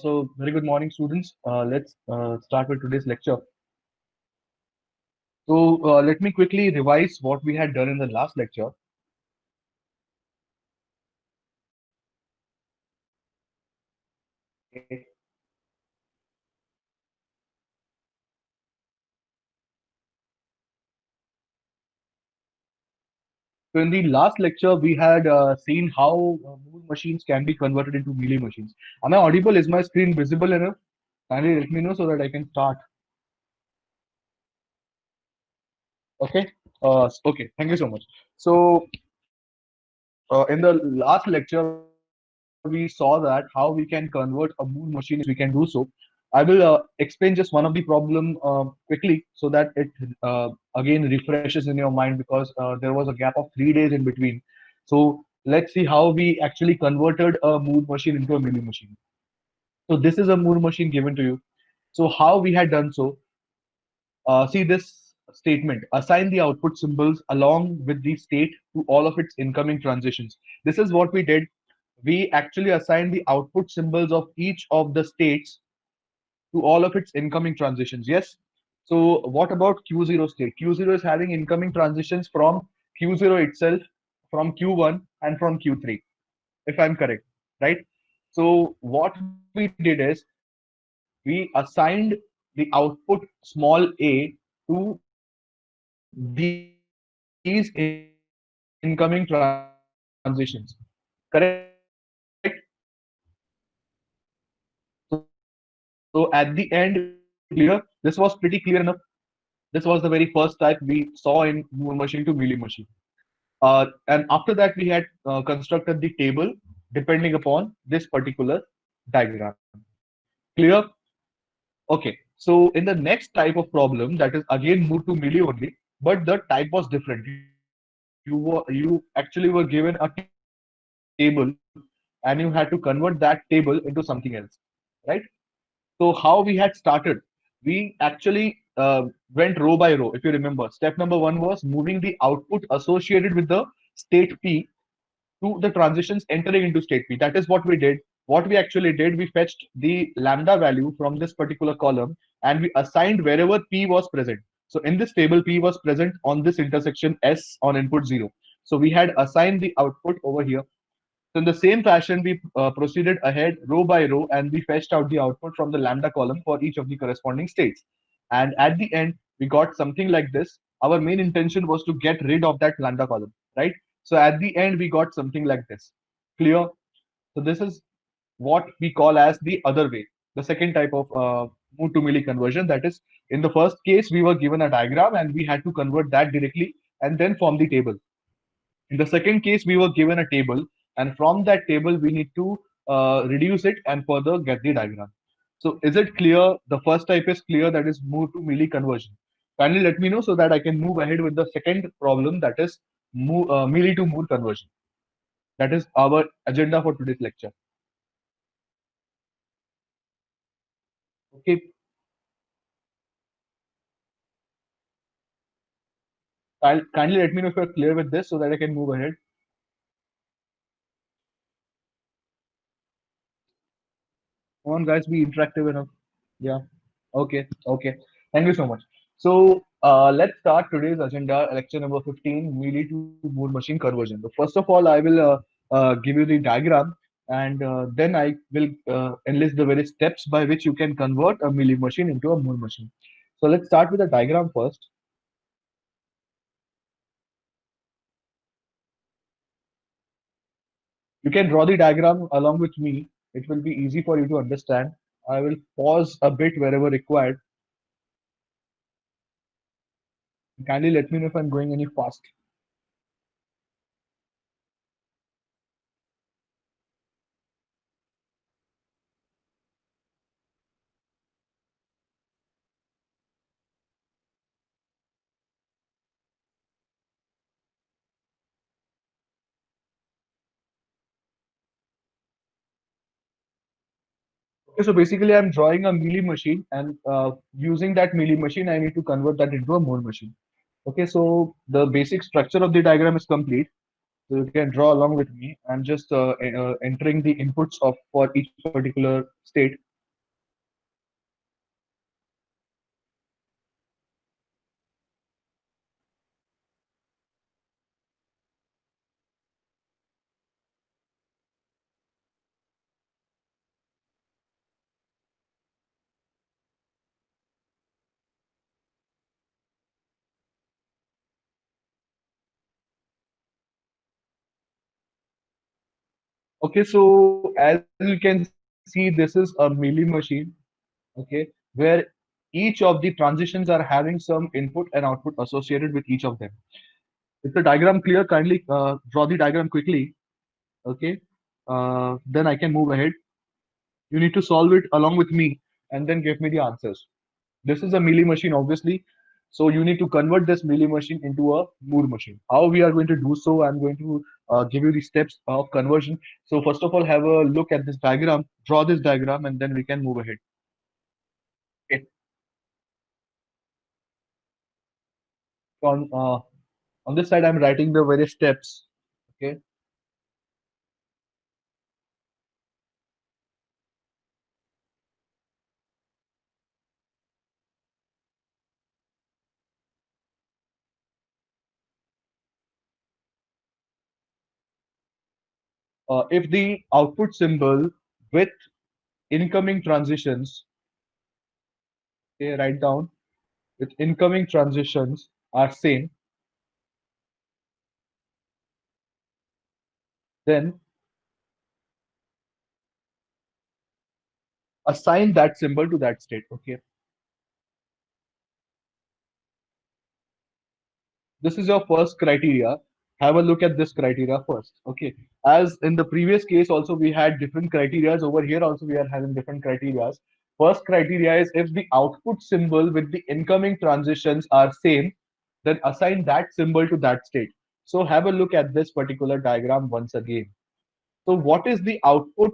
So, very good morning, students. Let's start with today's lecture. So, let me quickly revise what we had done in the last lecture. Okay. So, in the last lecture, we had seen how Moore machines can be converted into Mealy machines. Am I audible? Is my screen visible enough? Kindly let me know so that I can start. Okay. Okay. Thank you so much. So, in the last lecture, we saw that how we can convert a Moore machine into a Mealy machine. We can do so. I will explain just one of the problem quickly so that it again refreshes in your mind because there was a gap of 3 days in between. So let's see how we actually converted a Moore machine into a Mealy machine. So this is a Moore machine given to you. So how we had done so? See this statement: assign the output symbols along with the state to all of its incoming transitions. This is what we did. We actually assigned the output symbols of each of the states to all of its incoming transitions. Yes. So what about Q0 state? Q0 is having incoming transitions from Q0 itself, from Q1 and from Q3, if I'm correct, right? So what we did is we assigned the output small a to these incoming transitions, correct? So at the end, clear. This was pretty clear enough. This was the very first type we saw in Moore machine to Mealy machine. And after that, we had constructed the table depending upon this particular diagram. Clear? Okay. So in the next type of problem, that is again moved to Mealy only, but the type was different. You actually were given a table and you had to convert that table into something else, right? So how we had started, we actually went row by row. If you remember, step number one was moving the output associated with the state P to the transitions entering into state P. That is what we did. What we actually did, we fetched the lambda value from this particular column and we assigned wherever P was present. So in this table, P was present on this intersection S on input 0. So we had assigned the output over here. So in the same fashion, we proceeded ahead row by row and we fetched out the output from the lambda column for each of the corresponding states. And at the end, we got something like this. Our main intention was to get rid of that lambda column, right? So at the end, we got something like this. Clear? So this is what we call as the other way, the second type of Moore to Mealy conversion. That is, in the first case, we were given a diagram and we had to convert that directly and then form the table. In the second case, we were given a table, and from that table, we need to reduce it and further get the diagram. So, is it clear? The first type is clear, that is Moore to Mealy conversion. Kindly let me know so that I can move ahead with the second problem, that is Mealy to Moore conversion. That is our agenda for today's lecture. Okay, kindly let me know if you're clear with this so that I can move ahead. Come on, guys, be interactive enough. Yeah. Okay. Okay. Thank you so much. So let's start today's agenda, lecture number 15, Mealy to Moore machine conversion. So first of all, I will give you the diagram, and then I will enlist the various steps by which you can convert a Mealy machine into a Moore machine. So let's start with the diagram first. You can draw the diagram along with me. It will be easy for you to understand. I will pause a bit wherever required. Kindly let me know if I'm going any fast. Okay, so basically, I'm drawing a mealy machine, and using that mealy machine, I need to convert that into a Moore machine. Okay, so the basic structure of the diagram is complete. So you can draw along with me. I'm just entering the inputs of for each particular state. Okay, so as you can see, this is a Mealy machine. Okay, where each of the transitions are having some input and output associated with each of them. Is the diagram clear? Kindly draw the diagram quickly. Okay, then I can move ahead. You need to solve it along with me and then give me the answers. This is a Mealy machine, obviously. So you need to convert this Mealy machine into a Moore machine. How we are going to do so, I'm going to give you the steps of conversion. So first of all, have a look at this diagram, draw this diagram, and then we can move ahead. Okay. On on this side, I'm writing the various steps. Okay. If the output symbol with incoming transitions, okay, write down, with incoming transitions are same, then assign that symbol to that state. Okay. This is your first criteria. Have a look at this criteria first. Okay. As in the previous case, also we had different criterias. Over here, also we are having different criterias. First criteria is if the output symbol with the incoming transitions are same, then assign that symbol to that state. So have a look at this particular diagram once again. So what is the output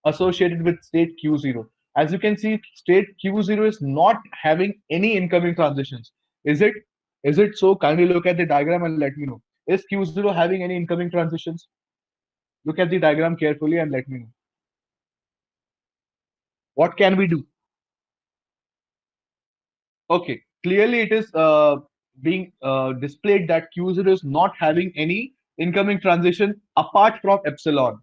associated with state Q0? As you can see, state Q0 is not having any incoming transitions. Is it? Is it so? Kindly look at the diagram and let me know. Is Q0 having any incoming transitions? Look at the diagram carefully and let me know. What can we do? Okay, clearly it is being displayed that Q0 is not having any incoming transition apart from epsilon.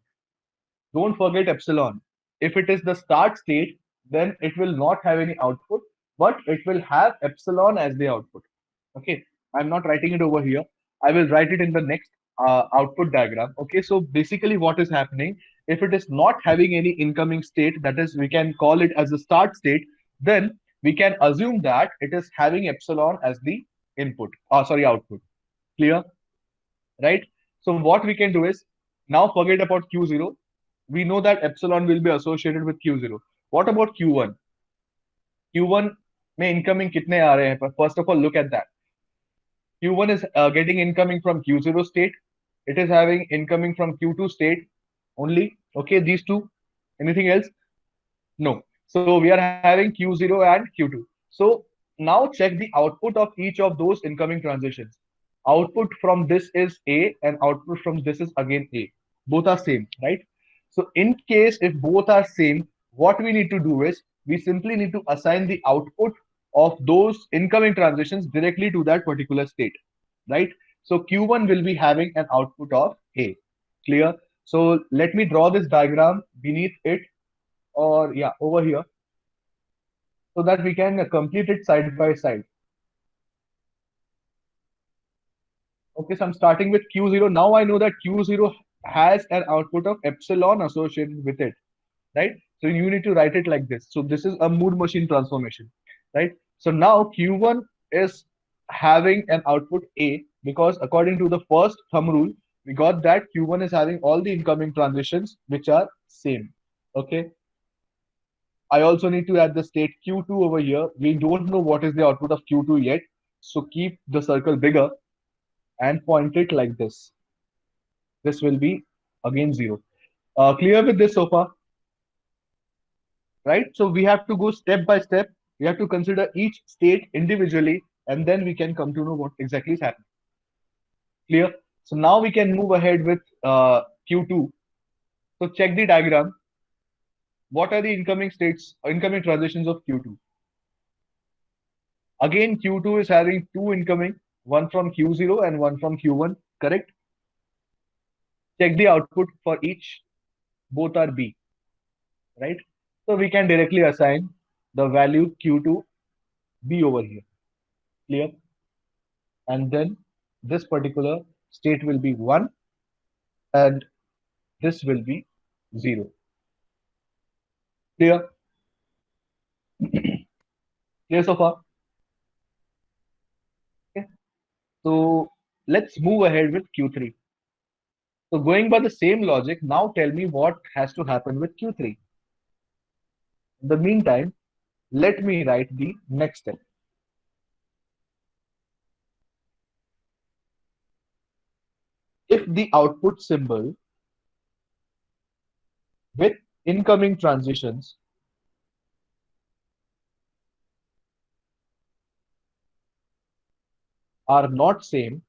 Don't forget epsilon. If it is the start state, then it will not have any output, but it will have epsilon as the output. Okay, I'm not writing it over here. I will write it in the next output diagram. Okay, so basically what is happening, if it is not having any incoming state, that is, we can call it as a start state, then we can assume that it is having epsilon as the input, sorry, output. Clear? Right? So what we can do is, now forget about Q0. We know that epsilon will be associated with Q0. What about Q1? Q1 में incoming कितने आ रहे हैं? First of all, look at that. Q1 is getting incoming from Q0 state. It is having incoming from Q2 state only. Okay, these two. Anything else? No. So we are having Q0 and Q2. So now check the output of each of those incoming transitions. Output from this is A and output from this is again A. Both are same, right? So in case if both are same, what we need to do is we simply need to assign the output of those incoming transitions directly to that particular state, right? So Q1 will be having an output of A. Clear? So let me draw this diagram beneath it, or yeah, over here, so that we can complete it side by side. Okay, so I'm starting with Q0. Now I know that Q0 has an output of epsilon associated with it, right? So you need to write it like this. So this is a Moore machine transformation, right? So now Q1 is having an output A because according to the first thumb rule, we got that Q1 is having all the incoming transitions which are same. Okay, I also need to add the state Q2 over here. We don't know what is the output of Q2 yet. So keep the circle bigger and point it like this. This will be again 0. Clear with this so far, right? So we have to go step by step. We have to consider each state individually and then we can come to know what exactly is happening. Clear? So now we can move ahead with Q2. So check the diagram. What are the incoming states, incoming transitions of Q2? Again, Q2 is having two incoming, one from Q0 and one from Q1, correct? Check the output for each, both are B, right? So we can directly assign the value Q2 B over here, clear? And then this particular state will be 1 and this will be 0. Clear? Clear so far? Okay. So let's move ahead with Q3. So going by the same logic, now tell me what has to happen with Q3. In the meantime, let me write the next step. If the output symbol with incoming transitions are not same,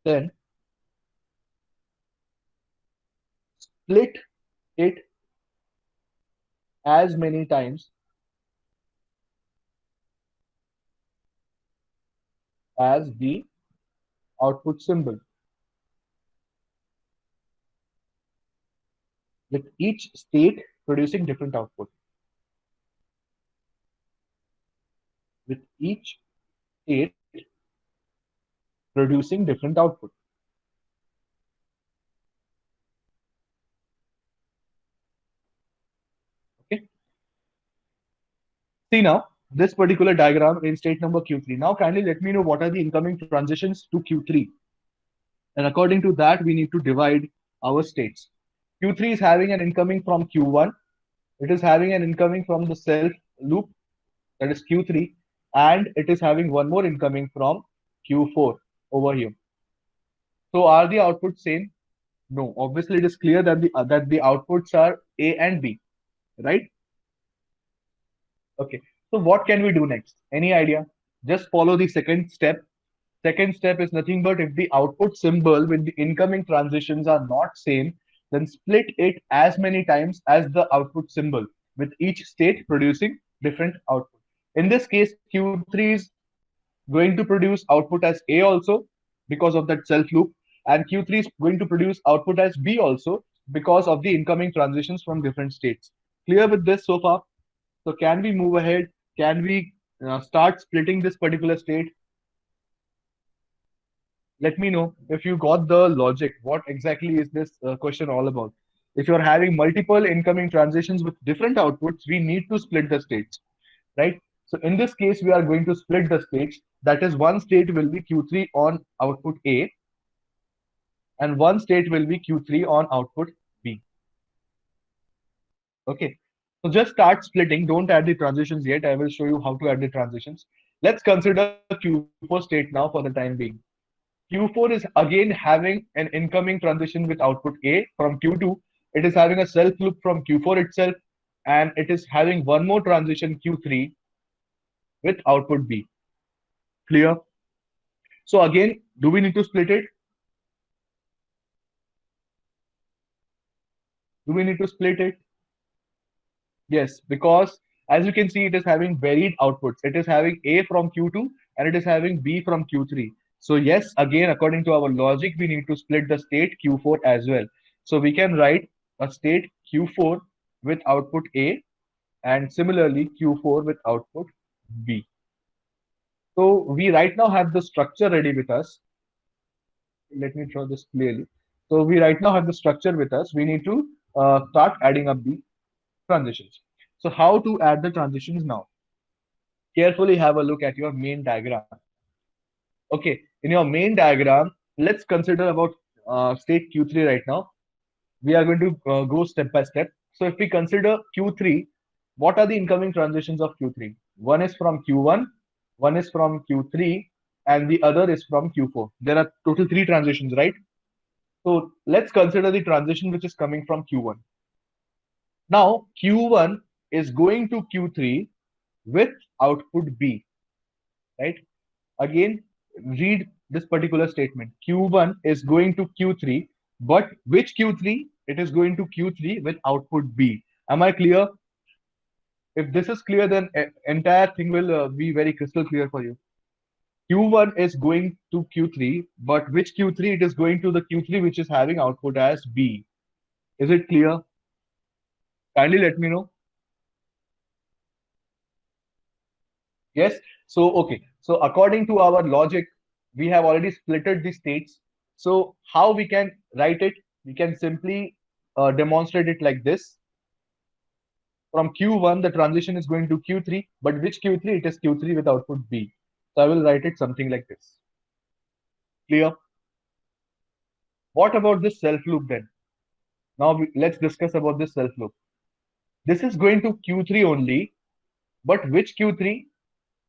then split it as many times as the output symbol, with each state producing different output. With each state producing different output. Okay. See now, this particular diagram in state number Q3. Now kindly let me know what are the incoming transitions to Q3. And according to that, we need to divide our states. Q3 is having an incoming from Q1. It is having an incoming from the self loop, that is Q3, and it is having one more incoming from Q4 over here. So are the outputs same? No. Obviously, it is clear that the outputs are A and B, right? Okay. So what can we do next? Any idea? Just follow the second step. Second step is nothing but if the output symbol with the incoming transitions are not same, then split it as many times as the output symbol, with each state producing different output. In this case, Q3 is going to produce output as A also because of that self loop, and Q3 is going to produce output as B also because of the incoming transitions from different states. Clear with this so far? So can we move ahead? Can we start splitting this particular state? Let me know if you got the logic. What exactly is this question all about? If you're having multiple incoming transitions with different outputs, we need to split the states, right? So in this case, we are going to split the states. That is, one state will be Q3 on output A, and one state will be Q3 on output B. Okay. So just start splitting. Don't add the transitions yet. I will show you how to add the transitions. Let's consider Q4 state now for the time being. Q4 is again having an incoming transition with output A from Q2. It is having a self loop from Q4 itself, and it is having one more transition Q3 with output B. Clear? So again, do we need to split it? Do we need to split it? Yes, because as you can see, it is having varied outputs. It is having A from Q2 and it is having B from Q3. So yes, again, according to our logic, we need to split the state Q4 as well. So we can write a state Q4 with output A and similarly Q4 with output B. So we right now have the structure ready with us. Let me draw this clearly. So we right now have the structure with us. We need to start adding up the transitions. So how to add the transitions now? Carefully have a look at your main diagram. Okay, in your main diagram, let's consider about state Q3 right now. We are going to go step by step. So if we consider Q3, what are the incoming transitions of Q3? One is from Q1, one is from Q3, and the other is from Q4. There are total three transitions, right? So let's consider the transition which is coming from Q1. Now, Q1 is going to Q3 with output B, right? Again, read this particular statement. Q1 is going to Q3, but which Q3? It is going to Q3 with output B. Am I clear? If this is clear, then entire thing will be very crystal clear for you. Q1 is going to Q3, but which Q3? It is going to the Q3 which is having output as B. Is it clear? Kindly let me know. Yes. So, okay. So, according to our logic, we have already splitted the states. So how we can write it? We can simply demonstrate it like this. From Q1, the transition is going to Q3, but which Q3? It is Q3 with output B. So I will write it something like this. Clear? What about this self loop then? Now let's discuss about this self loop. This is going to Q3 only, but which Q3?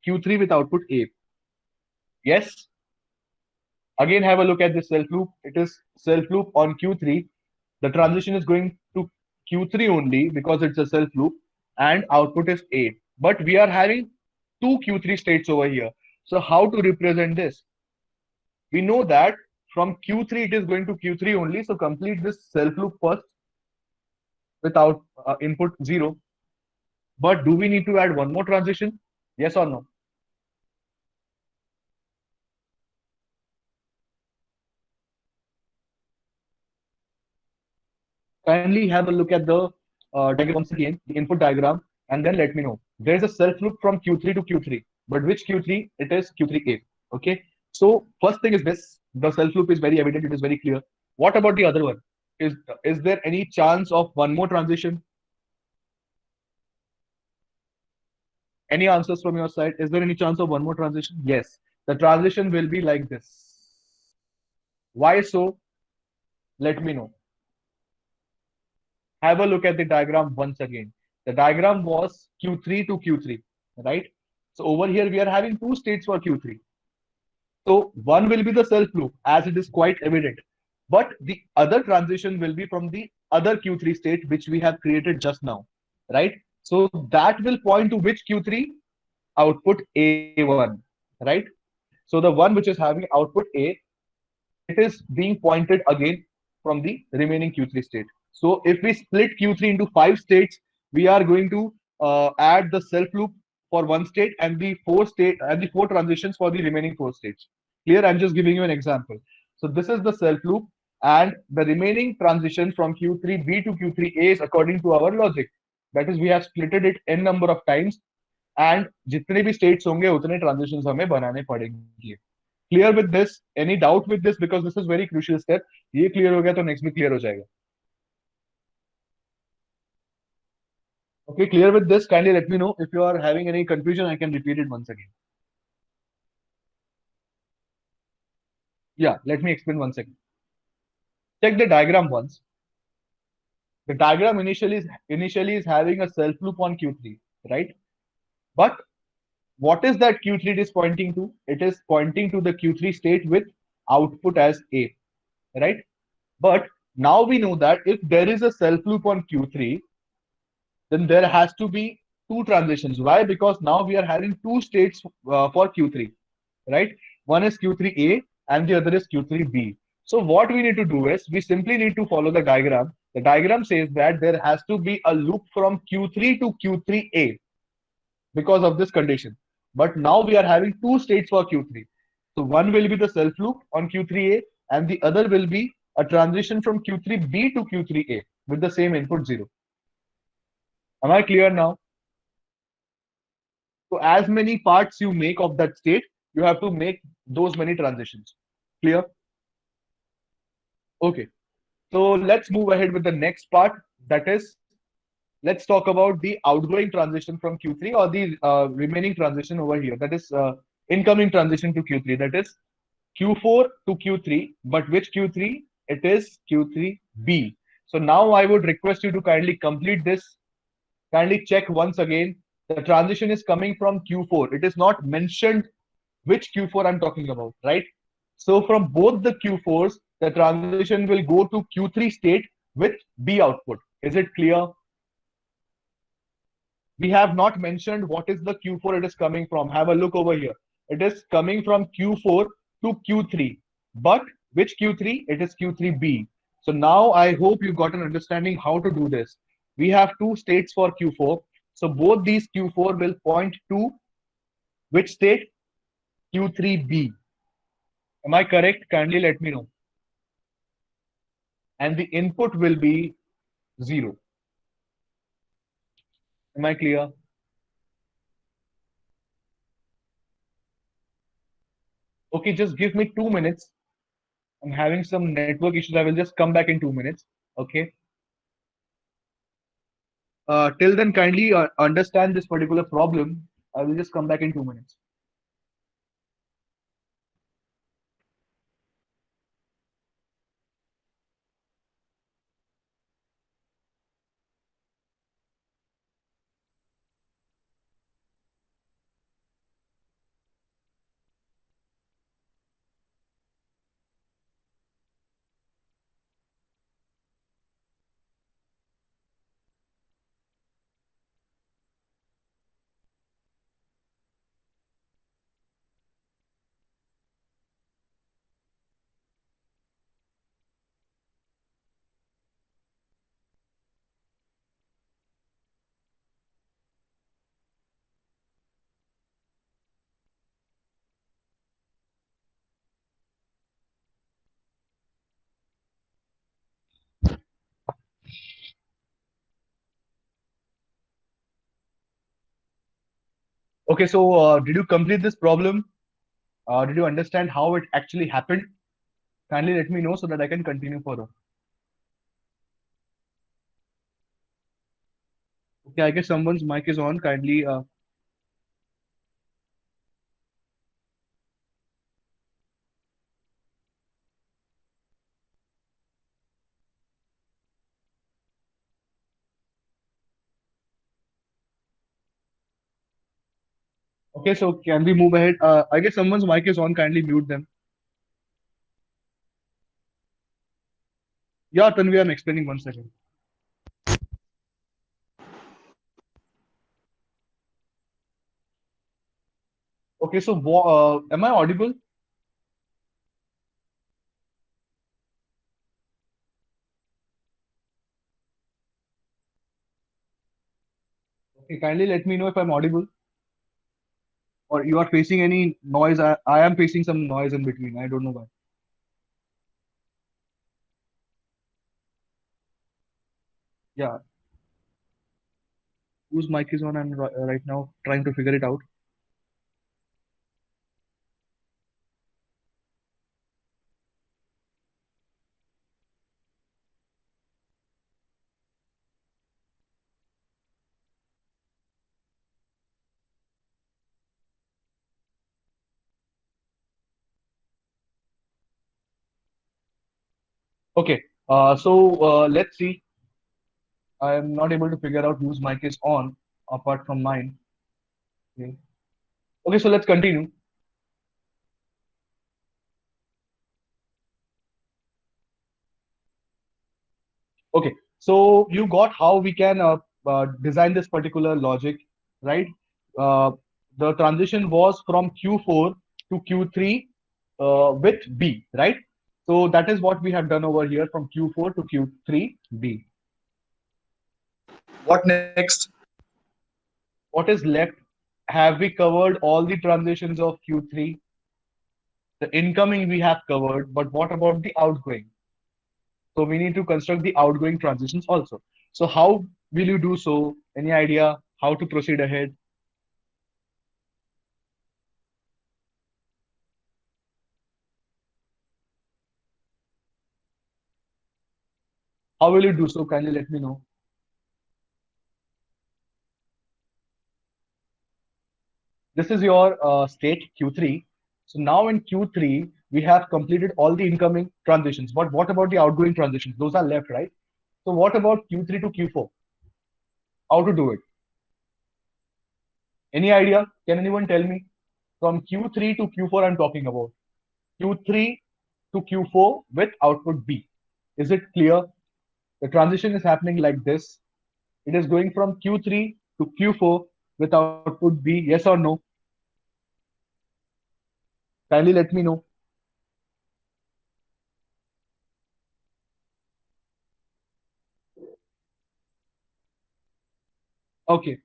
Q3 with output A. Yes. Again, have a look at this self loop. It is self loop on Q3. The transition is going to Q3 only because it's a self loop and output is A. But we are having two Q3 states over here. So how to represent this? We know that from Q3 it is going to Q3 only. So complete this self loop first without input 0. But do we need to add one more transition? Yes or no? Kindly have a look at the diagram once again, the input diagram, and then let me know. There is a self loop from Q3 to Q3, but which Q3? It is Q3A. Okay. So first thing is this: the self loop is very evident. It is very clear. What about the other one? Is there any chance of one more transition? Any answers from your side? Is there any chance of one more transition? Yes. The transition will be like this. Why so? Let me know. Have a look at the diagram once again. The diagram was Q3 to Q3, right? So over here we are having two states for Q3. So one will be the self loop as it is quite evident. But the other transition will be from the other Q3 state which we have created just now, right? So that will point to which Q3? Output A1, right? So the one which is having output A, it is being pointed again from the remaining Q3 state. So if we split Q3 into 5 states, we are going to add the self loop for one state and the four transitions for the remaining 4 states. Clear? I'm just giving you an example. So this is the self loop, and the remaining transition from Q3B to Q3A is according to our logic. That is, we have splitted it n number of times, and जितने भी states होंगे उतने transitions हमें बनाने पड़ेंगे. Clear with this? Any doubt with this? Because this is very crucial step. ये clear हो गया तो next भी clear हो जाएगा. Okay, clear with this? Kindly let me know if you are having any confusion. I can repeat it once again. Yeah, let me explain once again. Check the diagram once. The diagram initially is having a self loop on Q3, right? But what is that Q3 it is pointing to? It is pointing to the Q3 state with output as A, right? But now we know that if there is a self loop on Q3, then there has to be two transitions. Why? Because now we are having two states for Q3, right? One is Q3A and the other is Q3B. So what we need to do is we simply need to follow the diagram. The diagram says that there has to be a loop from Q3 to Q3A because of this condition. But now we are having two states for Q3. So one will be the self loop on Q3A and the other will be a transition from Q3B to Q3A with the same input 0. Am I clear now? So as many parts you make of that state, you have to make those many transitions. Clear? Okay. So let's move ahead with the next part. That is, let's talk about the outgoing transition from Q3 or the remaining transition over here. That is incoming transition to Q3. That is Q4 to Q3. But which Q3? It is Q3B. So now I would request you to kindly complete this. Kindly check once again. The transition is coming from Q4. It is not mentioned which Q4 I'm talking about, right? So from both the Q4s, the transition will go to Q3 state with B output. Is it clear? We have not mentioned what is the Q4 it is coming from. Have a look over here. It is coming from Q4 to Q3. But which Q3? It is Q3B. So now I hope you got an understanding how to do this. We have two states for Q4. So both these Q4 will point to which state? Q3B. Am I correct? Kindly let me know. And the input will be 0. Am I clear? Okay, just give me 2 minutes. I'm having some network issues. I will just come back in 2 minutes. Okay. Till then, kindly understand this particular problem. I will just come back in 2 minutes. Okay, so did you complete this problem? Did you understand how it actually happened? Kindly let me know so that I can continue further. Okay, I guess someone's mic is on. Kindly. Okay, so can we move ahead? I guess someone's mic is on. Kindly mute them. Yeah, Tanvi, I'm explaining 1 second. Okay, so am I audible? Okay, kindly let me know if I'm audible or you are facing any noise. I am facing some noise in between. I don't know why. Yeah, whose mic is on? I'm right now trying to figure it out. Okay, let's see. I am not able to figure out whose mic is on apart from mine. Okay, okay, so let's continue. Okay, so you got how we can design this particular logic, right? Uh, the transition was from Q4 to Q3 with B, right? So that is what we have done over here from Q4 to Q3 B. What next? What is left? Have we covered all the transitions of Q3? The incoming we have covered, but what about the outgoing? So we need to construct the outgoing transitions also. So how will you do so? Any idea how to proceed ahead? How will you do so? Kindly let me know. This is your state Q3. So now in Q3, we have completed all the incoming transitions. But what about the outgoing transitions? Those are left, right? So what about Q3 to Q4? How to do it? Any idea? Can anyone tell me? From Q3 to Q4, I'm talking about. Q3 to Q4 with output B. Is it clear? The transition is happening like this. It is going from Q3 to Q4 with output B. Yes or no? Kindly let me know. Okay.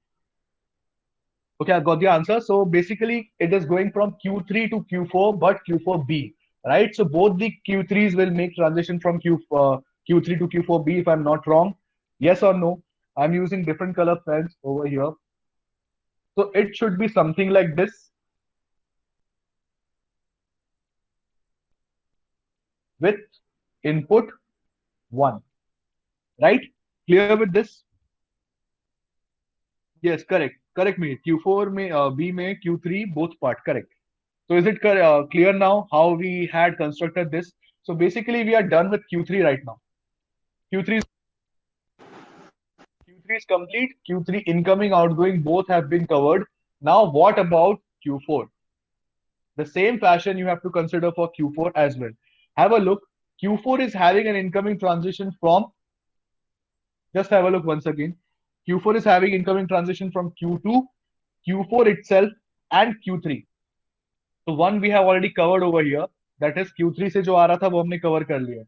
Okay, I got the answer. So basically, it is going from Q3 to Q4, but Q4B, right? So both the Q3s will make transition from Q3 to Q4B, if I'm not wrong. Yes or no? I'm using different color pens over here. So it should be something like this. with input 1, right? Clear with this? Yes, correct. Correct me. Q4 में B में Q3 both part correct. So is it clear now how we had constructed this? So basically we are done with Q3 right now. Q3 is Q3 is complete. Q3 incoming, outgoing both have been covered. Now what about Q4? The same fashion you have to consider for Q4 as well. Have a look. Q4 is having an incoming transition from, just have a look once again. Q4 is having incoming transition from Q2, Q4 itself, and Q3. So one we have already covered over here. That is Q3 से जो आ रहा था वो हमने cover कर लिया.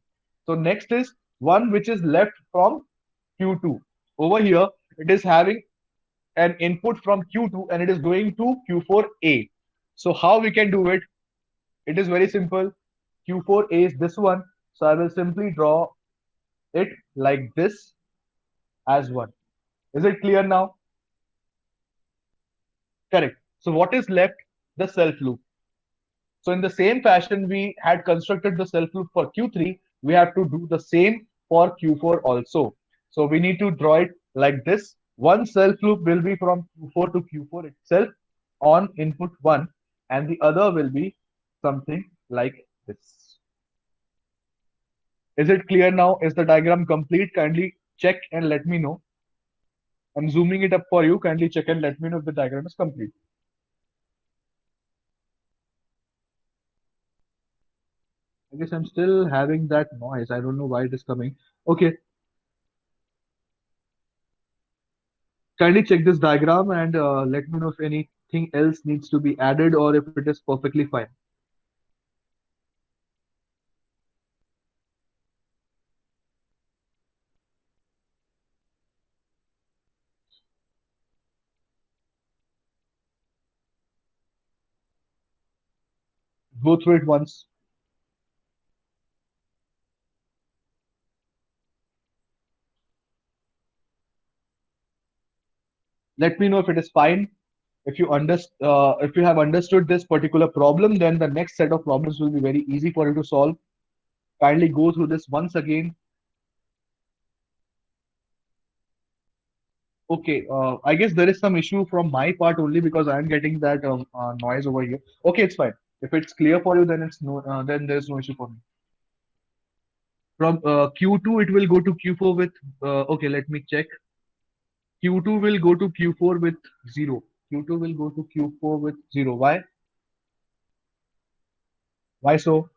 So next is one which is left from Q2. Over here, it is having an input from Q2 and it is going to Q4A. So how we can do it? It is very simple. Q4A is this one. So I will simply draw it like this as one. Is it clear now? Correct. So what is left? The self loop. So in the same fashion we had constructed the self loop for Q3, we have to do the same for Q4 also. So we need to draw it like this. One self loop will be from Q4 to Q4 itself on input 1 and the other will be something like this. Is it clear now? Is the diagram complete? Kindly check and let me know. I'm zooming it up for you. Kindly check and let me know if the diagram is complete. I guess I'm still having that noise. I don't know why it is coming. Okay, kindly check this diagram and let me know if anything else needs to be added or if it is perfectly fine. Go through it once. Let me know if it is fine. If you have understood this particular problem, then the next set of problems will be very easy for you to solve. Kindly go through this once again. Okay, I guess there is some issue from my part only because I am getting that noise over here. Okay, it's fine. If it's clear for you, then it's no, then there's no issue for me. From Q2, it will go to Q4 with. Okay, let me check. Q2 will go to Q4 with 0. Q2 will go to Q4 with 0. Why? Why so?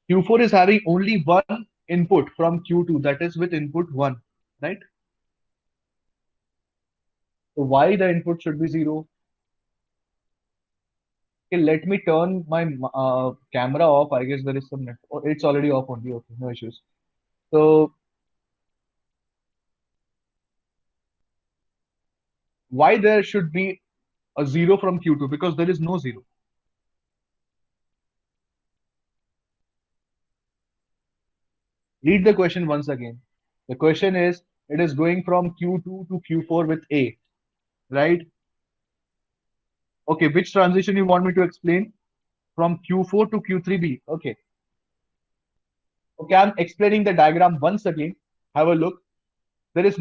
Q4 is having only one input from Q2, that is with input 1, right? So why the input should be 0? Okay, let me turn my camera off. I guess there is some net. Oh, it's already off only. Okay, no issues. So why there should be a 0 from Q2? Because there is no 0. Read the question once again. The question is, it is going from Q2 to Q4 with A, right? Okay, which transition you want me to explain? From Q4 to Q3B. Okay. Okay, I'm explaining the diagram once again. Have a look. There is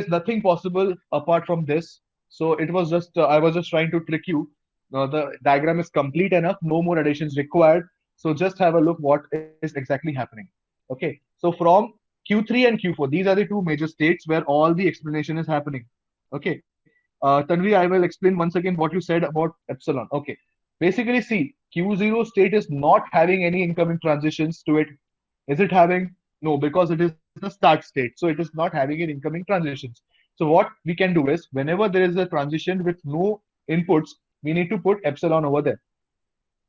nothing possible apart from this. So it was just, I was just trying to trick you. The diagram is complete enough. No more additions required. So just have a look what is exactly happening. Okay. So from Q3 and Q4, these are the two major states where all the explanation is happening. Okay. Tanvi, I will explain once again what you said about epsilon. Okay. Basically, see, Q0 state is not having any incoming transitions to it. Is it having? No, because it is the start state. So it is not having any incoming transitions. So what we can do is whenever there is a transition with no inputs, we need to put epsilon over there.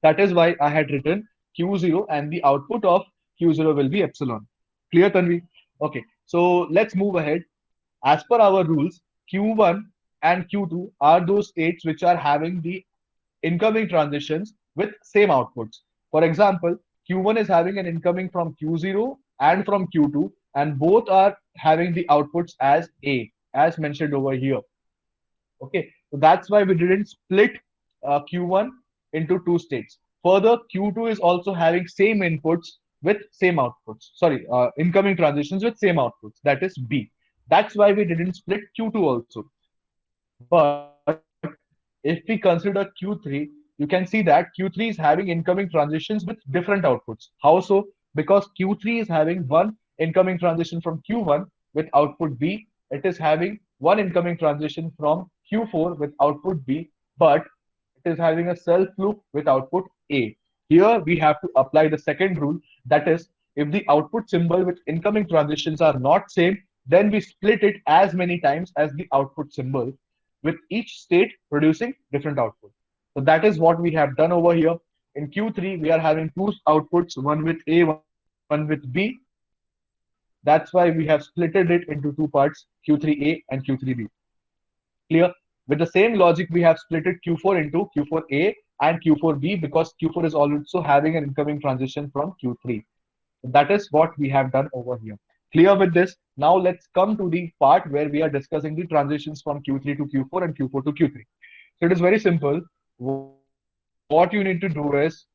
That is why I had written Q0 and the output of Q0 will be epsilon. Clear, Tanvi? Okay. So let's move ahead. As per our rules, Q1 and Q2 are those states which are having the incoming transitions with same outputs. For example, Q1 is having an incoming from Q0 and from Q2, and both are having the outputs as A, as mentioned over here. Okay, so that's why we didn't split Q1 into two states. Further, Q2 is also having same inputs with same outputs. Sorry, incoming transitions with same outputs. That is B. That's why we didn't split Q2 also. But if we consider Q3, you can see that Q3 is having incoming transitions with different outputs. How so? Because Q3 is having one incoming transition from Q1 with output B. It is having one incoming transition from Q4 with output B, but it is having a self loop with output A. Here we have to apply the second rule, that is, if the output symbol with incoming transitions are not same, then we split it as many times as the output symbol, with each state producing different output. So that is what we have done over here. In Q3, we are having two outputs, one with A, one with B. That's why we have splitted it into two parts, Q3A and Q3B. Clear? With the same logic, we have split it Q4 into Q4A and Q4B because Q4 is also having an incoming transition from Q3. That is what we have done over here. Clear with this? Now let's come to the part where we are discussing the transitions from Q3 to Q4 and Q4 to Q3. So it is very simple. What you need to do is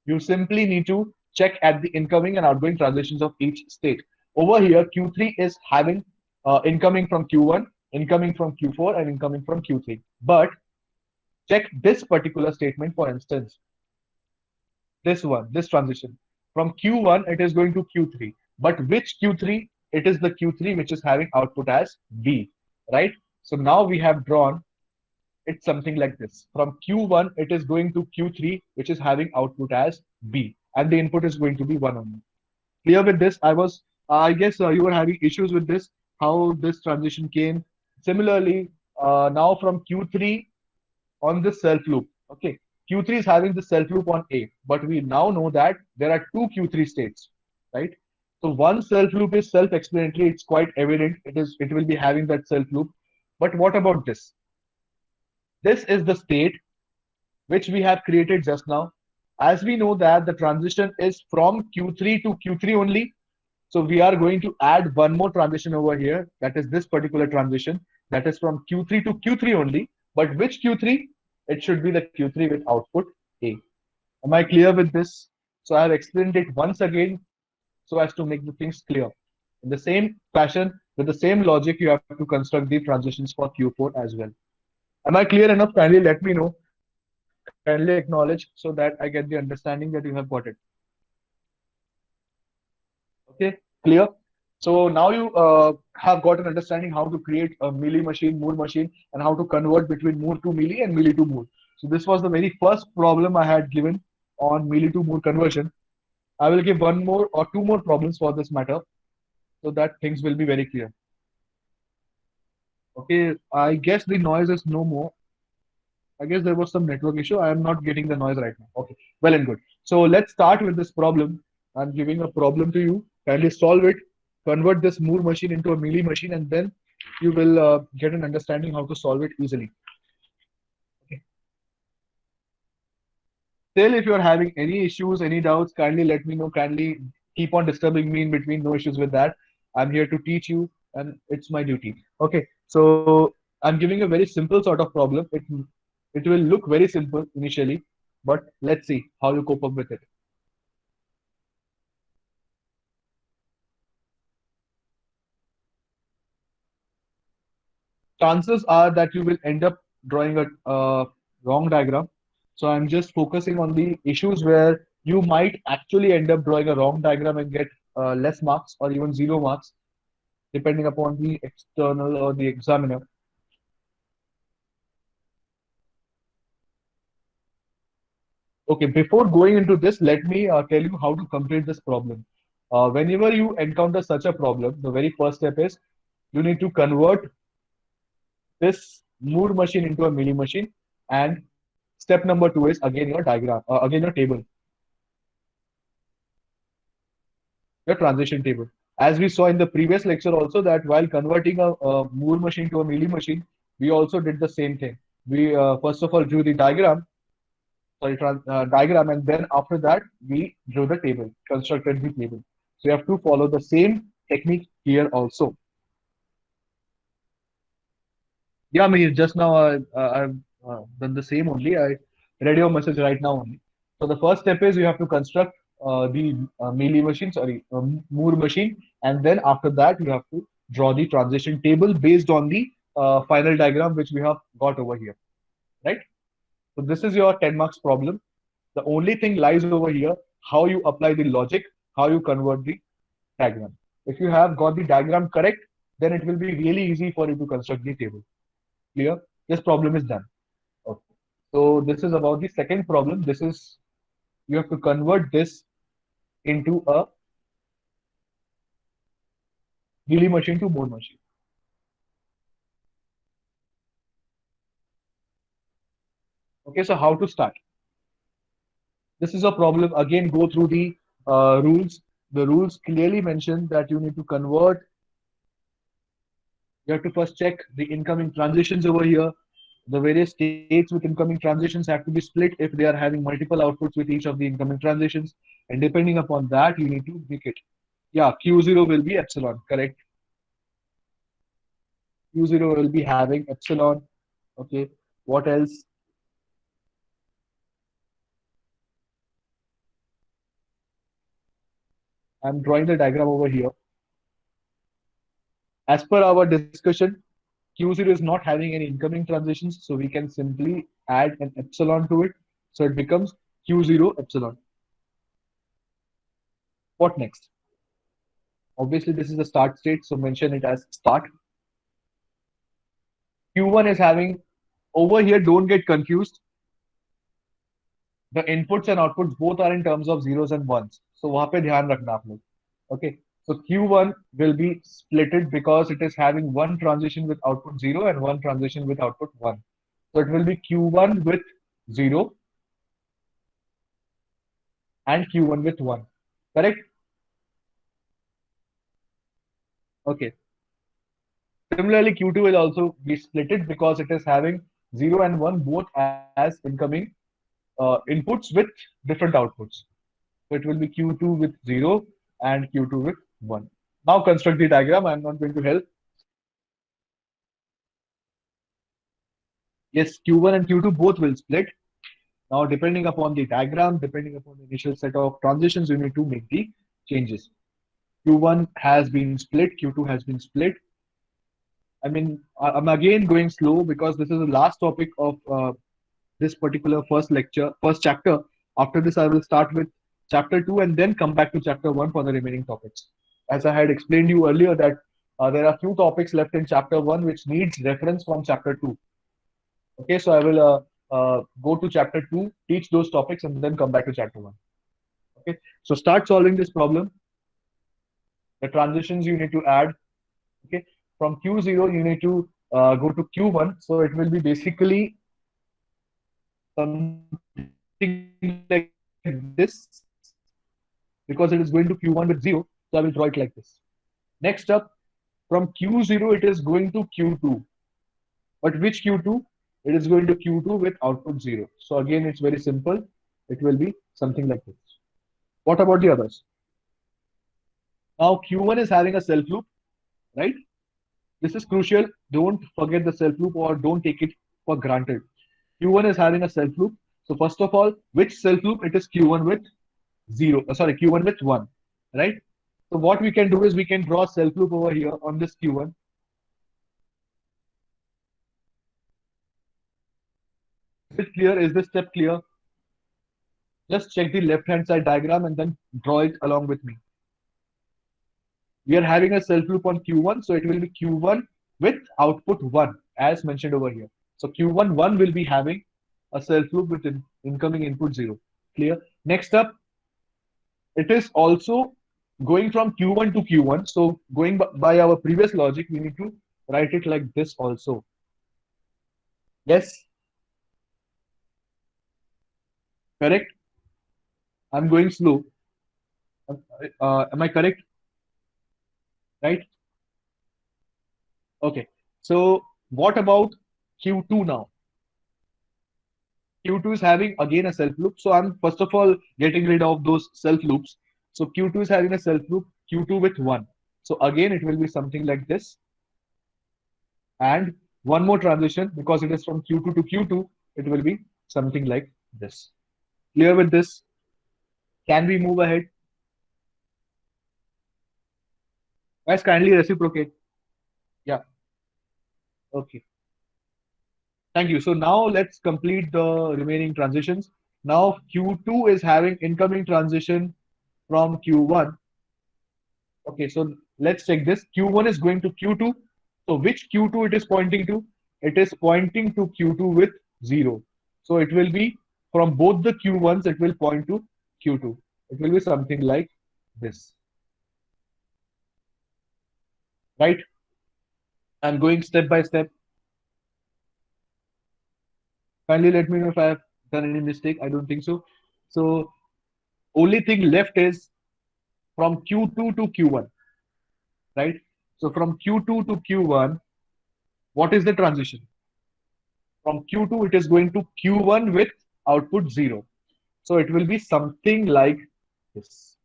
you simply need to check at the incoming and outgoing transitions of each state. Over here, Q3 is having incoming from Q1, incoming from Q4, and incoming from Q3. But check this particular statement, for instance, this one, this transition. From Q1, it is going to Q3. But which Q3? It is the Q3 which is having output as B, right? So now we have drawn it's something like this. From Q1, it is going to Q3, which is having output as B, and the input is going to be 1 only. Clear with this? I guess you were having issues with this, how this transition came. Similarly, now from Q3 on this self loop, okay, Q3 is having the self loop on A, but we now know that there are two Q3 states, right? So one self loop is self-explanatory. It's quite evident. It will be having that self loop. But what about this? This is the state which we have created just now. As we know that the transition is from Q3 to Q3 only, so we are going to add one more transition over here. That is this particular transition. That is from Q3 to Q3 only. But which Q3? It should be the Q3 with output A. Am I clear with this? So I have explained it once again so as to make the things clear. In the same fashion, with the same logic, you have to construct the transitions for Q4 as well. Am I clear enough? Kindly let me know. Kindly acknowledge so that I get the understanding that you have got it. Okay, clear? So now you have got an understanding how to create a Mealy machine, Moore machine, and how to convert between Moore to Mealy and Mealy to Moore. So this was the very first problem I had given on Mealy to Moore conversion. I will give one more or two more problems for this matter so that things will be very clear. Okay, I guess the noise is no more. I guess there was some network issue. I am not getting the noise right now. Okay, well and good. So let's start with this problem. I'm giving a problem to you. Kindly solve it. Convert this Moore machine into a Mealy machine, and then you will get an understanding how to solve it easily. Okay. Still, if you are having any issues, any doubts, kindly let me know. Kindly keep on disturbing me in between. No issues with that. I'm here to teach you, and it's my duty. Okay. So I'm giving a very simple sort of problem. It will look very simple initially, but let's see how you cope up with it. Chances are that you will end up drawing a wrong diagram. So I'm just focusing on the issues where you might actually end up drawing a wrong diagram and get less marks or even 0 marks, depending upon the external or the examiner. Okay, before going into this, let me tell you how to complete this problem. Whenever you encounter such a problem, the very first step is you need to convert this Moore machine into a Mealy machine. And step number two is again your diagram, again your table, your transition table. As we saw in the previous lecture also that while converting a Moore machine to a Mealy machine, we also did the same thing. We first of all drew the diagram, diagram, and then after that we drew the table, constructed the table. So you have to follow the same technique here also. Yeah, I mean, just now I've done the same only. I ready your message right now only. So the first step is you have to construct the Mealy machine, sorry, Moore machine, and then after that you have to draw the transition table based on the final diagram which we have got over here, right? So this is your 10 marks problem. The only thing lies over here, how you apply the logic, how you convert the diagram. If you have got the diagram correct, then it will be really easy for you to construct the table. Clear? This problem is done. Okay. So this is about the second problem. This is you have to convert this into a Mealy machine to Moore machine. Okay, so how to start? This is a problem. Again, go through the rules. The rules clearly mention that you need to convert. You have to first check the incoming transitions over here. The various states with incoming transitions have to be split if they are having multiple outputs with each of the incoming transitions. And depending upon that, you need to make it. Yeah, Q0 will be epsilon, correct? Q0 will be having epsilon. Okay, what else? I'm drawing the diagram over here. As per our discussion, Q0 is not having any incoming transitions, so we can simply add an epsilon to it. So it becomes Q0 epsilon. What next? Obviously, this is the start state, so mention it as start. Q1 is having, over here, don't get confused. The inputs and outputs both are in terms of zeros and ones. So वहाँ पे ध्यान रखना आप लोग. Okay. So Q1 will be splitted because it is having one transition with output 0 and one transition with output 1. So it will be Q1 with 0 and Q1 with 1. Correct? Okay. Similarly, Q2 will also be splitted because it is having 0 and 1 both as incoming inputs with different outputs. So it will be Q2 with 0 and Q2 with 1. Now construct the diagram. I'm not going to help. Yes, Q1 and Q2 both will split. Now, depending upon the diagram, depending upon the initial set of transitions, you need to make the changes. Q1 has been split, Q2 has been split. I mean, I'm again going slow because this is the last topic of this particular first lecture, first chapter. After this, I will start with chapter 2 and then come back to chapter 1 for the remaining topics. As I had explained you earlier that there are few topics left in chapter 1 which needs reference from chapter 2. Okay, so I will go to chapter 2, teach those topics, and then come back to chapter 1. Okay, so start solving this problem. The transitions you need to add. Okay, from Q0 you need to go to Q1. So it will be basically something like this because it is going to Q1 with 0. So I will draw it like this. Next up, from Q0 it is going to Q2. But which Q2? It is going to Q2 with output 0. So again, it's very simple. It will be something like this. What about the others? Now Q1 is having a self loop, right? This is crucial. Don't forget the self loop or don't take it for granted. Q1 is having a self loop. So first of all, which self loop? It is Q1 with 0. Sorry, Q1 with 1, right? So what we can do is we can draw self loop over here on this Q1. Is it clear? Is this step clear? Just check the left hand side diagram and then draw it along with me. We are having a self loop on Q1, so it will be Q1 with output 1 as mentioned over here. So Q1 1 will be having a self loop with incoming input 0. Clear? Next up, it is also going from Q1 to Q1. So going by our previous logic, we need to write it like this also. Yes, correct? I'm going slow. Am I correct? Right? Okay. So what about Q2 now? Q2 is having again a self loop. So I'm first of all getting rid of those self loops. So Q2 is having a self loop, Q2 with 1. So again, it will be something like this. And one more transition because it is from Q2 to Q2, it will be something like this. Clear with this? Can we move ahead? Guys, kindly reciprocate. Yeah. Okay. Thank you. So now let's complete the remaining transitions. Now Q2 is having incoming transition from Q1. Okay, so let's check this. Q1 is going to Q2. So which Q2 it is pointing to? It is pointing to Q2 with 0. So it will be from both the Q1s, it will point to Q2. It will be something like this, right? I'm going step by step. Kindly let me know if I have done any mistake. I don't think so. So only thing left is from Q2 to Q1, right? So from Q2 to Q1, what is the transition? From Q2, it is going to Q1 with output 0. So it will be something like this.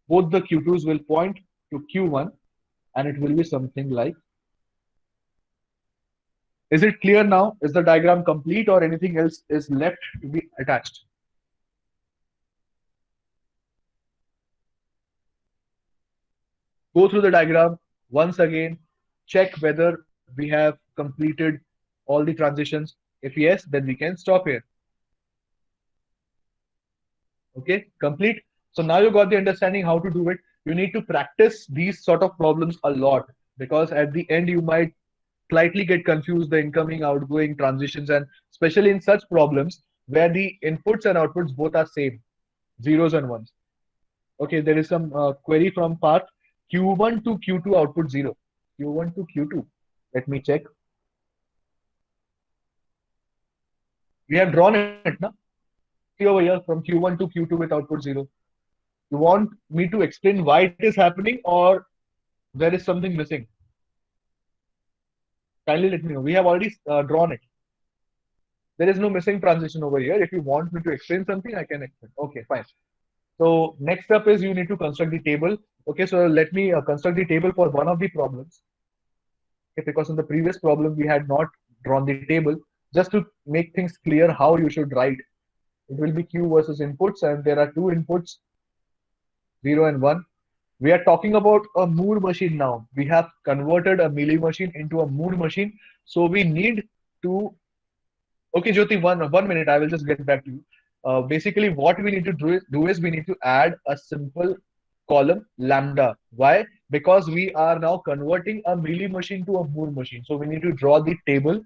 Both the Q2s will point to Q1 and it will be something like. Is it clear now? Is the diagram complete or anything else is left to be attached? Go through the diagram once again, check whether we have completed all the transitions. If yes, then we can stop here. Okay, complete. So now you got the understanding how to do it. You need to practice these sort of problems a lot because at the end you might slightly get confused the incoming, outgoing transitions, and especially in such problems where the inputs and outputs both are same, zeros and ones. Okay, there is some query from Parth. Q1 to Q2 output 0. Q1 to Q2. Let me check. We have drawn it now. See over here from Q1 to Q2 with output 0. You want me to explain why it is happening or there is something missing? Kindly let me know. We have already drawn it. There is no missing transition over here. If you want me to explain something, I can explain. Okay, fine. So next up is you need to construct the table. Okay, so let me construct the table for one of the problems. Okay, because in the previous problem we had not drawn the table. Just to make things clear how you should write. It will be Q versus inputs, and there are two inputs, 0 and 1. We are talking about a Moore machine now. We have converted a Mealy machine into a Moore machine. So we need to. Okay, Jyoti, one minute. I will just get back to you. Basically, what we need to do is we need to add a simple column lambda. Why? Because we are now converting a Mealy machine to a Moore machine. So we need to draw the table,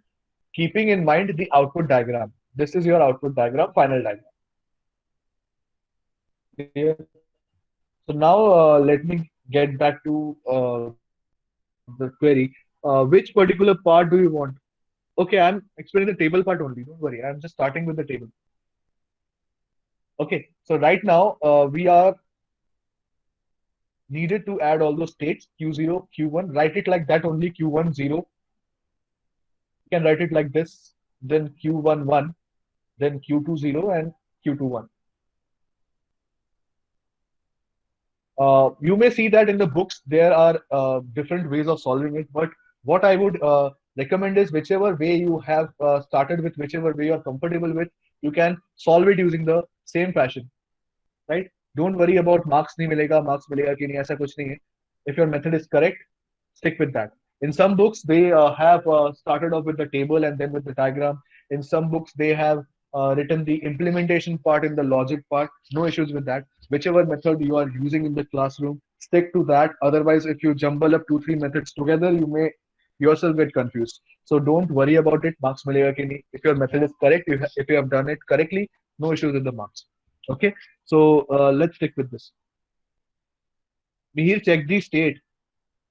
keeping in mind the output diagram. This is your output diagram, final diagram. Clear? So now let me get back to the query. Which particular part do you want? Okay, I'm explaining the table part only. Don't worry. I'm just starting with the table. Okay, so right now we are needed to add all those states Q0, Q1. Write it like that only Q1 0. You can write it like this. Then Q1 1, then Q2 0, and Q2 1. You may see that in the books there are different ways of solving it, but what I would recommend is whichever way you have started with, whichever way you're comfortable with, you can solve it using the same fashion, right? Don't worry about marks milega कि नहीं ऐसा कुछ नहीं है. If your method is correct, stick with that. In some books, they have started off with the table and then with the diagram. In some books, they have written the implementation part in the logic part. No issues with that. Whichever method you are using in the classroom, stick to that. Otherwise, if you jumble up two, three methods together, you may yourself get confused. So don't worry about it. Marks milega ki nahi. If your method is correct, if you have done it correctly, no issues with the marks. Okay. So let's stick with this. Mihir, check the state.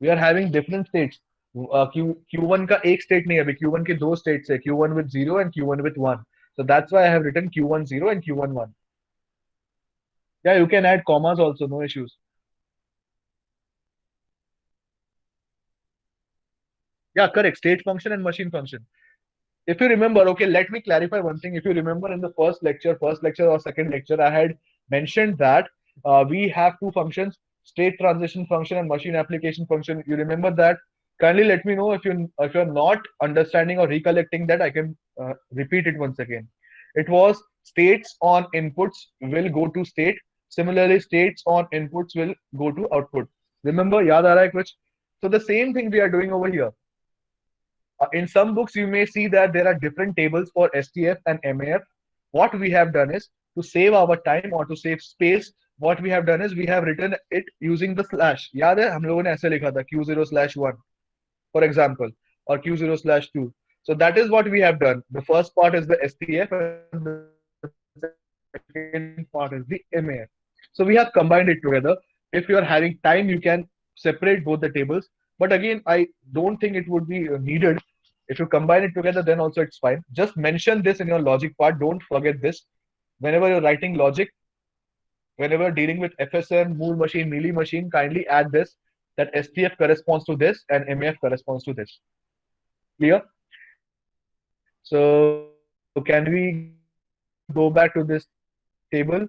We are having different states. Q1 का एक state नहीं है अभी. Q1 के दो states है. Q1 with 0 and Q1 with 1. So that's why I have written Q1 0 and Q1 1. Yeah, you can add commas also, no issues. Yeah, correct. State function and machine function. If you remember, okay, let me clarify one thing. If you remember in the first lecture or second lecture, I had mentioned that we have two functions, state transition function and machine application function. You remember that? Kindly let me know if you're not understanding or recollecting that. I can repeat it once again. It was states on inputs will go to state. Similarly, states on inputs will go to output. Remember, yaad aa raha hai kuch? So the same thing we are doing over here. In some books, you may see that there are different tables for STF and MAF. What we have done is to save our time or to save space. What we have done is we have written it using the slash. याद है हम लोगों ने ऐसे लिखा था Q0/1 for example, or Q0/2. So that is what we have done. The first part is the STF and the second part is the MAF. So we have combined it together. If you are having time, you can separate both the tables. But again, I don't think it would be needed. If you combine it together, then also it's fine. Just mention this in your logic part. Don't forget this. Whenever you're writing logic, whenever you're dealing with FSM, Moore machine, Mealy machine, kindly add this that STF corresponds to this and MAF corresponds to this. Clear? So can we go back to this table?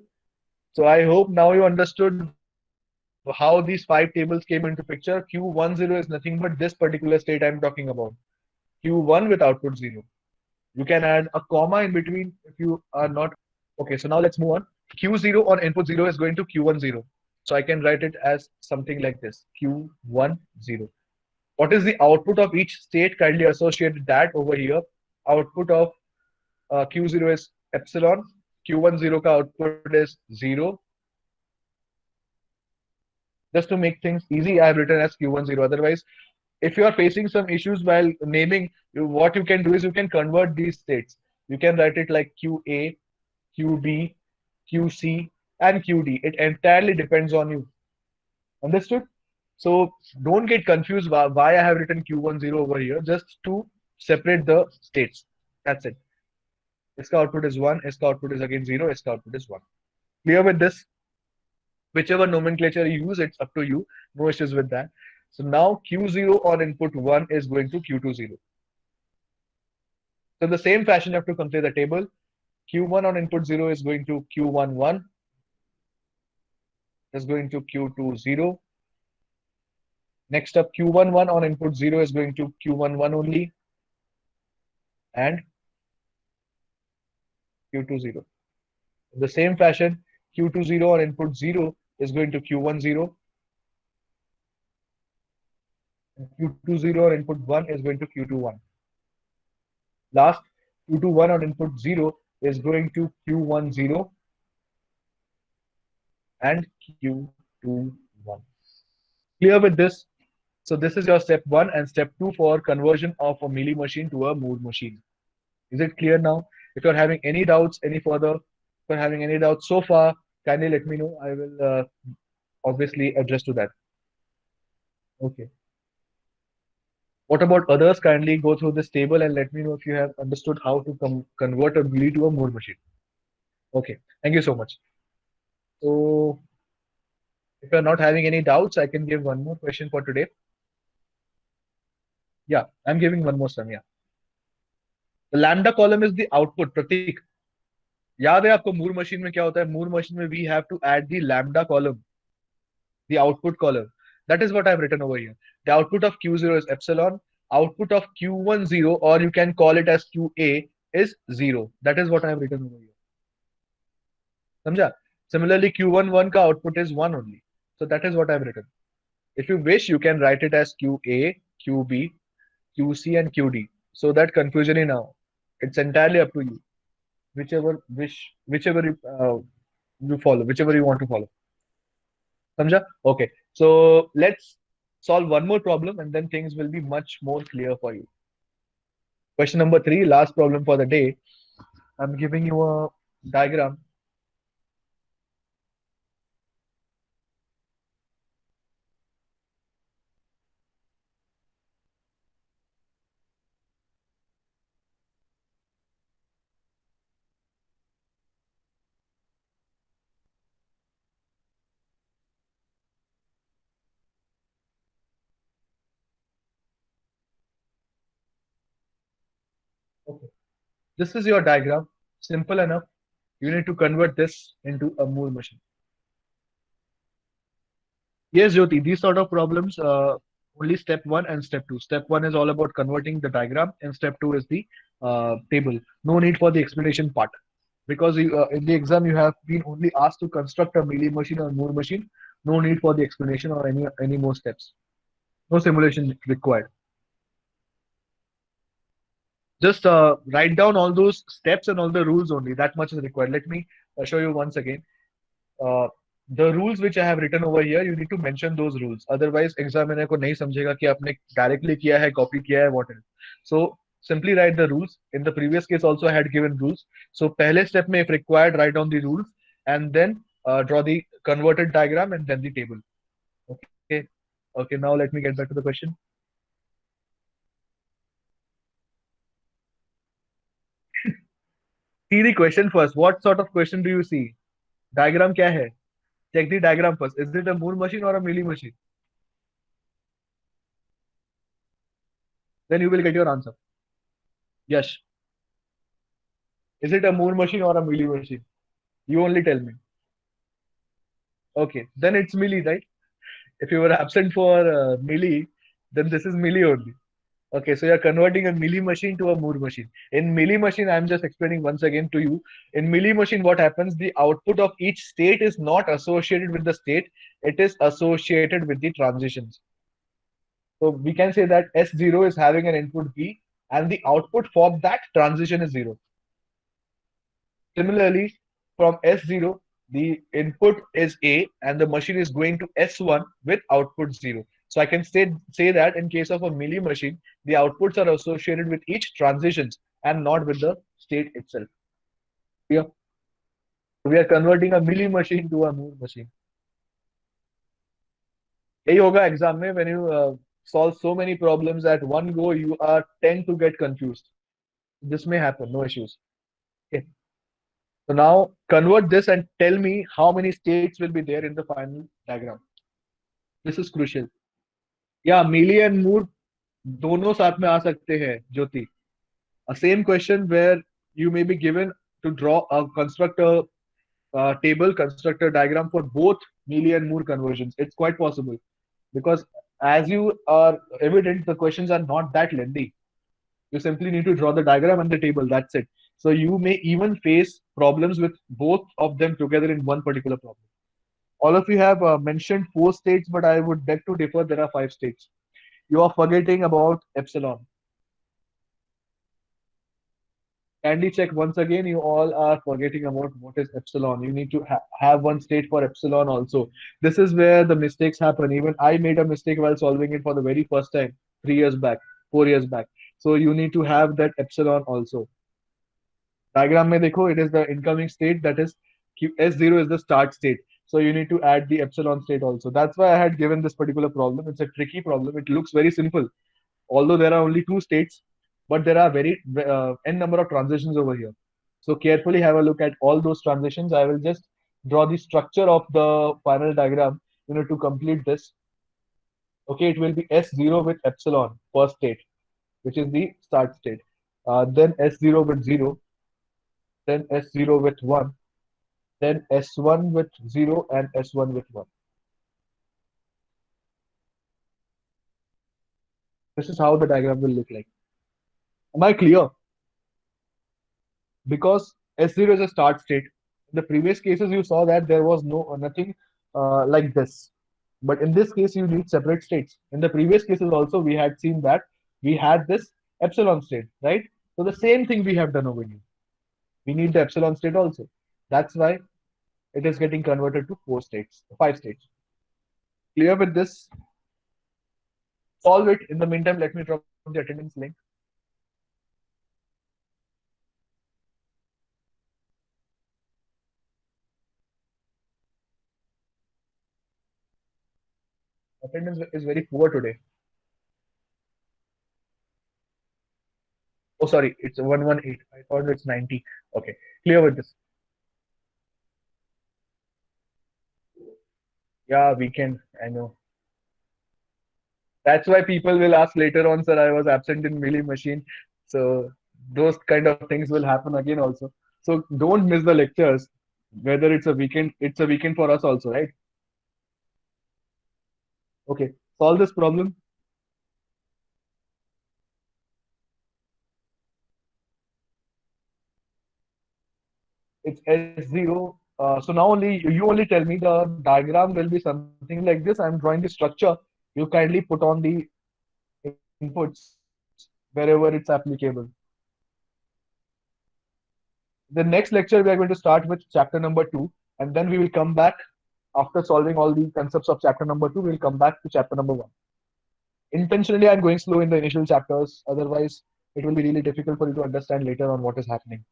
So I hope now you understood how these five tables came into picture. Q10 is nothing but this particular state I'm talking about. Q1 with output 0. You can add a comma in between if you are not. Okay, so now let's move on. Q0 on input 0 is going to Q10. So I can write it as something like this Q10. What is the output of each state? Kindly associate that over here. Output of Q0 is epsilon. Q10 ka output is 0. Just to make things easy, I have written as Q10. Otherwise, if you are facing some issues while naming, what you can do is you can convert these states. You can write it like QA, QB, QC, and QD. It entirely depends on you. Understood? So don't get confused why I have written Q10 over here, just to separate the states. That's it. इसका output is 1, इसका output is again 0, इसका output is 1. Clear with this? Whichever nomenclature you use, it's up to you. No issues with that. So now Q0 on input 1 is going to Q20. So in the same fashion, you have to complete the table. Q1 on input 0 is going to Q11, is going to Q20. Next up, Q11 on input 0 is going to Q11 only, and Q20. In the same fashion, Q20 on input 0 is going to Q10, and Q20 on input 1 is going to Q21. Last, Q21 on input 0 is going to Q10 and Q21. Clear with this? So this is your step 1 and step 2 for conversion of a Mealy machine to a Moore machine. Is it clear now? If you're having any doubts any further, if you're having any doubts so far, kindly let me know. I will obviously address to that. Okay. What about others? Kindly go through this table and let me know if you have understood how to convert a Mealy to a Moore machine. Okay. Thank you so much. So if you're not having any doubts, I can give one more question for today. Yeah, I'm giving one more sum. Yeah. The lambda column is the output. Pratik, याद है आपको Moore machine में क्या होता है? Moore machine में we have to add the lambda column, the output column. That is what I've written over here. The output of Q0 is epsilon. Output of Q10, or you can call it as QA, is 0. That is what I have written over here. समझा? Similarly, Q11 का output is 1 only. So that is what I've written. If you wish, you can write it as QA, QB, QC, and QD. So that confusion is now. It's entirely up to you. Whichever you follow, whichever you want to follow. Samjha? Okay. So let's solve one more problem and then things will be much more clear for you. Question number 3, last problem for the day. I'm giving you a diagram. Okay. This is your diagram. Simple enough. You need to convert this into a Moore machine. Yes, Jyoti, these sort of problems Only step one and step two. Step one is all about converting the diagram, and step two is the table. No need for the explanation part because in the exam you have been only asked to construct a Mealy machine or Moore machine. No need for the explanation or any more steps. No simulation required. Just write down all those steps and all the rules only. That much is required. Let me show you once again. Uh, the rules which I have written over here, you need to mention those rules. Otherwise, examiner को नहीं समझेगा कि आपने directly किया है, copy किया है, what else. So simply write the rules. In the previous case also I had given rules. So पहले step में if required, write down the rules and then draw the converted diagram and then the table. Okay. Okay. Now let me get back to the question. See the question first. What sort of question do you see? Diagram क्या है? Check the diagram first. Is it a Moore machine or a Mealy machine? Then you will get your answer. Yes. Is it a Moore machine or a Mealy machine? You only tell me. Okay. Then it's Mealy, right? If you were absent for Mealy, then this is Mealy only. Okay, so you're converting a Mealy machine to a Moore machine. In Mealy machine, I'm just explaining once again to you. In Mealy machine, what happens? The output of each state is not associated with the state. It is associated with the transitions. So we can say that S0 is having an input B and the output for that transition is 0. Similarly, from S0, the input is A and the machine is going to S1 with output 0. So I can say that in case of a Mealy machine, the outputs are associated with each transitions and not with the state itself. Yeah. We are converting a Mealy machine to a Moore machine. यही होगा exam में when you solve so many problems at one go, you are tend to get confused. This may happen, no issues. Okay. So now convert this and tell me how many states will be there in the final diagram. This is crucial. Yeah, Mealy and Moore दोनों साथ में आ सकते हैं ज्योति. A same question where you may be given to draw a construct a table, construct a diagram for both Mealy and Moore conversions. It's quite possible because as you are evident, the questions are not that lengthy. You simply need to draw the diagram and the table. That's it. So you may even face problems with both of them together in one particular problem. All of you have mentioned four states, but I would beg to differ. There are five states. You are forgetting about epsilon. Kindly check once again. You all are forgetting about what is epsilon. You need to have one state for epsilon also. This is where the mistakes happen. Even I made a mistake while solving it for the very first time 3 years back, 4 years back. So you need to have that epsilon also. Diagram में देखो, it is the incoming state, that is S0 is the start state. So you need to add the epsilon state also. That's why I had given this particular problem. It's a tricky problem. It looks very simple, although there are only two states, but there are very n number of transitions over here. So carefully have a look at all those transitions. I will just draw the structure of the final diagram, to complete this. Okay, it will be S0 with epsilon first state, which is the start state. Then S0 with 0, then S0 with 1, then S1 with 0 and S1 with 1. This is how the diagram will look like. Am I clear? Because S0 is a start state. In the previous cases, you saw that there was nothing like this. But in this case, you need separate states. In the previous cases also, we had seen that we had this epsilon state, right? So the same thing we have done over here. We need the epsilon state also. That's why it is getting converted to five states. Clear with this? Solve it. In the meantime, let me drop the attendance link. Attendance is very poor today. Oh, sorry, it's 118. I thought it's 90. Okay, clear with this. Yeah, weekend. I know. That's why people will ask later on, sir, I was absent in Mealy machine. So those kind of things will happen again also. So don't miss the lectures. Whether it's a weekend for us also, right? Okay, solve this problem. it's S0. So now only you only tell me the diagram will be something like this. I'm drawing the structure. You kindly put on the inputs wherever it's applicable. The next lecture we are going to start with chapter number 2, and then we will come back after solving all the concepts of chapter number 2. We'll come back to chapter number 1. Intentionally, I'm going slow in the initial chapters. Otherwise, it will be really difficult for you to understand later on what is happening.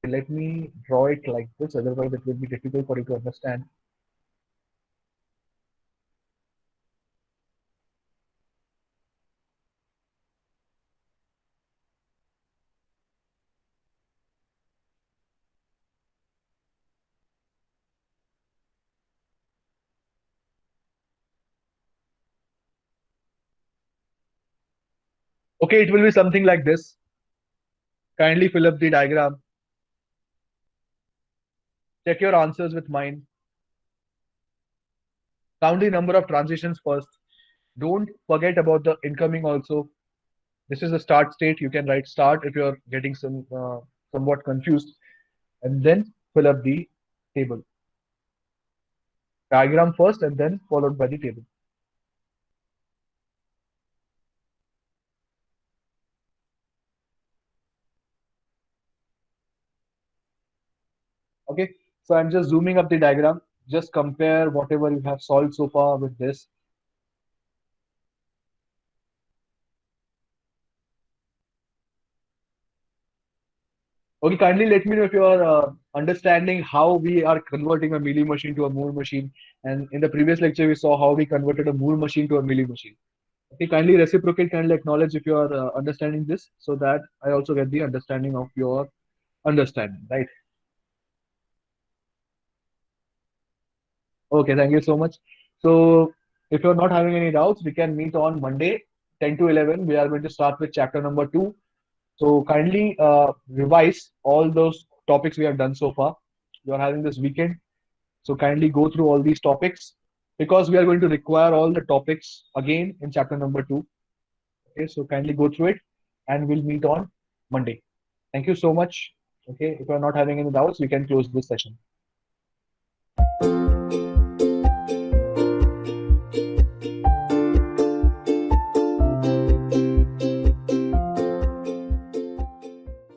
Okay, let me draw it like this. Otherwise, it will be difficult for you to understand. Okay, it will be something like this. Kindly fill up the diagram. Check your answers with mine. Count the number of transitions first. Don't forget about the incoming also. This is the start state. You can write start if you're getting somewhat confused, and then fill up the table. Diagram first, and then followed by the table. Okay, so I'm just zooming up the diagram. Just compare whatever you have solved so far with this. Okay, kindly let me know if you are understanding how we are converting a Mealy machine to a Moore machine. And in the previous lecture, we saw how we converted a Moore machine to a Mealy machine. Okay, kindly reciprocate, kindly acknowledge if you are understanding this so that I also get the understanding of your understanding, right? Okay, thank you so much. So, if you're not having any doubts, we can meet on Monday, 10 to 11. We are going to start with chapter number 2. So, kindly revise all those topics we have done so far. You are having this weekend. So, kindly go through all these topics because we are going to require all the topics again in chapter number 2. Okay, so kindly go through it and we'll meet on Monday. Thank you so much. Okay, if you're not having any doubts, we can close this session.